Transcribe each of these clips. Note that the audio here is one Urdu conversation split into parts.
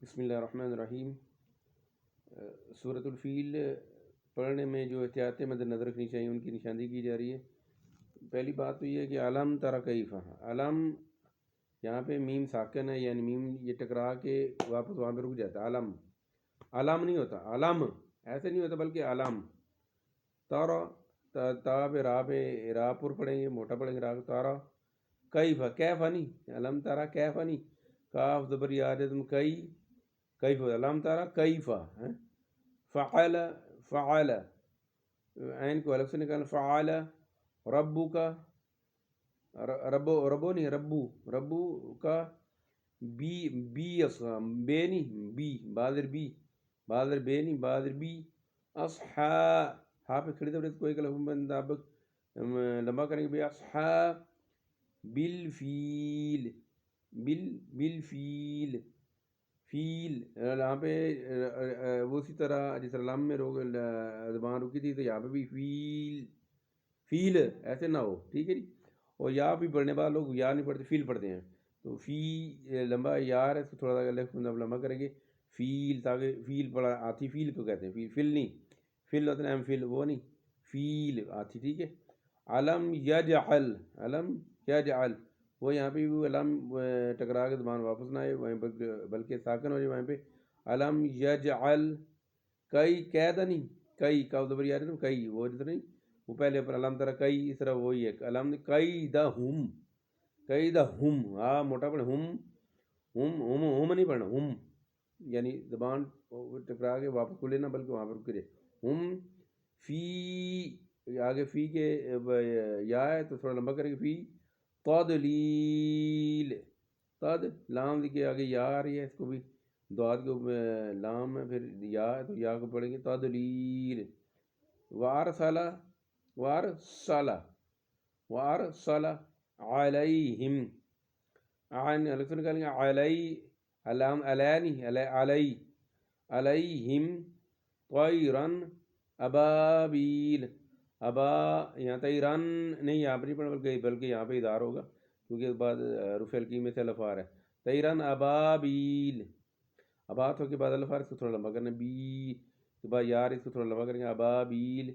بسم اللہ الرحمن الرحیم۔ سورۃ الفیل پڑھنے میں جو احتیاطیں مد نظر رکھنی چاہیے ان کی نشاندہی کی جا رہی ہے۔ پہلی بات تو یہ ہے کہ علم تری کیف، علم یہاں پہ میم ساکن ہے، یعنی میم یہ ٹکرا کے واپس وہاں پہ رک جاتا ہے۔ علم علم نہیں ہوتا، علم ایسے نہیں ہوتا بلکہ علم۔ تارا تا پہ را پر پڑھیں گے، موٹا پڑھیں گے را، تارا کیف، کیف نہیں، علم تارا کیف نہیں، کاف زبر یا جزم کئی، کیف علم تارا کیف، فعل فعل عین کو الگ سے نکالنا، فعل ربو کا، ربو نہیں، ربو کا، بی اصغا بے نہیں، بی بادر بے نہیں، بادر بی، اصحا ہاں پہ کھڑی دبڑے کوئی کلمہ مطابق لمبا کریں گے، بے اصحا بالفیل، بالفیل فیل، یہاں پہ وہ اسی طرح جس طرح لام میں زبان رکی تھی تو یہاں پہ بھی فیل ایسے نہ ہو، ٹھیک ہے جی۔ اور یا بھی پڑھنے بعد لوگ یا نہیں پڑھتے، فیل پڑھتے ہیں، تو فی لمبا یار ہے، اس کو تھوڑا سا لیفٹ لمبا کریں گے، فیل، تاکہ فیل پڑھا آتی، فیل کو کہتے ہیں، فیل نہیں، فیل ہوتا ہے ایم فیل، وہ نہیں، فیل آتی، ٹھیک ہے۔ علم یجعل، علم یجعل، وہ یہاں پہ وہ علم ٹکرا کے زبان واپس نہ آئے وہیں بلکہ ساکن ہو جائے وہیں پہ، علم یجعل کئی، قیدا نہیں، کئی کا زبر یاد ہے، کئی وہ جس نہیں، وہ پہلے پر علم ترا کئی، اس طرح وہی ہے علم کیدہم، کیدہم، ہاں موٹا پڑھیں، ہم نہیں پڑھنا، ہم یعنی زبان ٹکرا کے واپس کھلے نہ بلکہ وہاں پر رک جائے، ہم فی، آگے فی کے یا ہے تو تھوڑا لمبا کریں گے، فی تضلیل، تد لام کے آگے یا آ رہی ہے، اس کو بھی دعات کو لام ہے پھر یا ہے تو یا کو پڑھیں گے، تضلیل، وارسلا، وارسلا علیہم، عین الگ سے نکالیں گے، علی علام علی علی علیہم طیرن ابابیل، ابا یہاں طیرن نہیں، یہاں پہ نہیں پڑھنا بلکہ یہاں پہ ادار ہوگا کیونکہ اس بعد رفع القیم میں سے الف آ رہا ہے، طیرن ابابیل، ابات ہو کے بعد الف آ رہا ہے، اس کو تھوڑا لمبا کرنا، بی کے بعد یار، اس کو تھوڑا لمبا کریں گے، ابابیل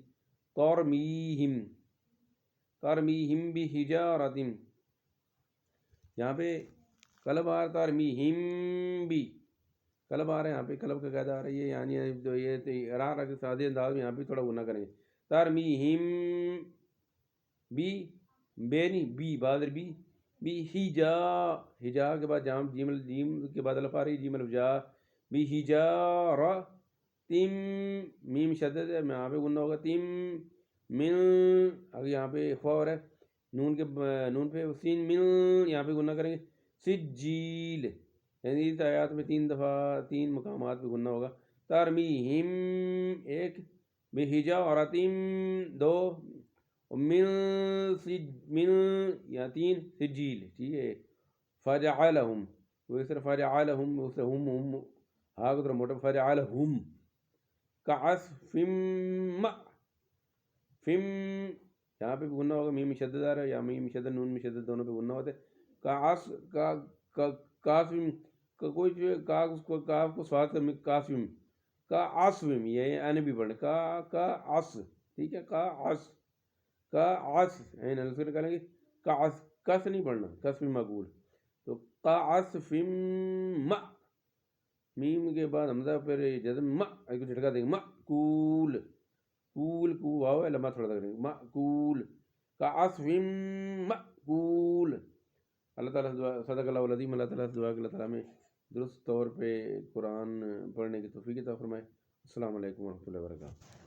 ترمیہم، ترمیہم بحجارۃ، یہاں پہ قلب آ رہا، ترمیہم بھی قلب آ رہا ہے، یہاں پہ قلب کا قاعدہ آ رہی ہے، یعنی جو یہ راہ کے سادے انداز میں یہاں پہ تھوڑا گناہ کریں گے، ترمیہم بی، بے نہیں، بی بادر بی، ہجا کے بعد جام جیم کے بعد الف آ رہی، جیم الف جا، بحجارہ تم، میم شدد ہے یہاں پہ گناہ ہوگا، تم من، اگر یہاں پہ خور ہے، نون پہ سین، من یہاں پہ گناہ کریں گے، سجیل، یعنی اس آیات میں 3 دفعہ 3 مقامات پہ گناہ ہوگا، ترمیہم ایک، بحجارۃ 2، من یا 3 سجیل، ٹھیک ہے۔ فجعلہم، وہ اس طرح فجعلہم، اس طرح ہم ہاں کو طرح موٹا، فجعلہم کعصف فم، یہاں پہ بھی گناہ ہوگا، میم شدد آ رہا ہے، یا میم شدد نون میں شدد دونوں پہ گناہ ہوتے ہیں، کاسم کوئی کاف کو سواد کر، کاسم کا عصم، یہ این بھی پڑھنا، کا عص، ٹھیک ہے، کا عص، کا عص این الگ سے نکالیں گے، کا عص، کس نہیں پڑھنا، کس بھی مقبول، تو کا عصف میم کے بعد حمزہ پھر جزم ایک کو جھٹکا دیں گے، مأکول، کول کو واو ہے لمبا تھوڑا سا کریں گے، مأکول، کا عصف مأکول۔ اللہ تعالیٰ صدق اللہ العظیم، اللہ تعالیٰ سے دعا کہ اللہ تعالیٰ میں درست طور پہ قرآن پڑھنے کی توفیق عطا فرمائے۔ السلام علیکم ورحمۃ اللہ وبرکاتہ۔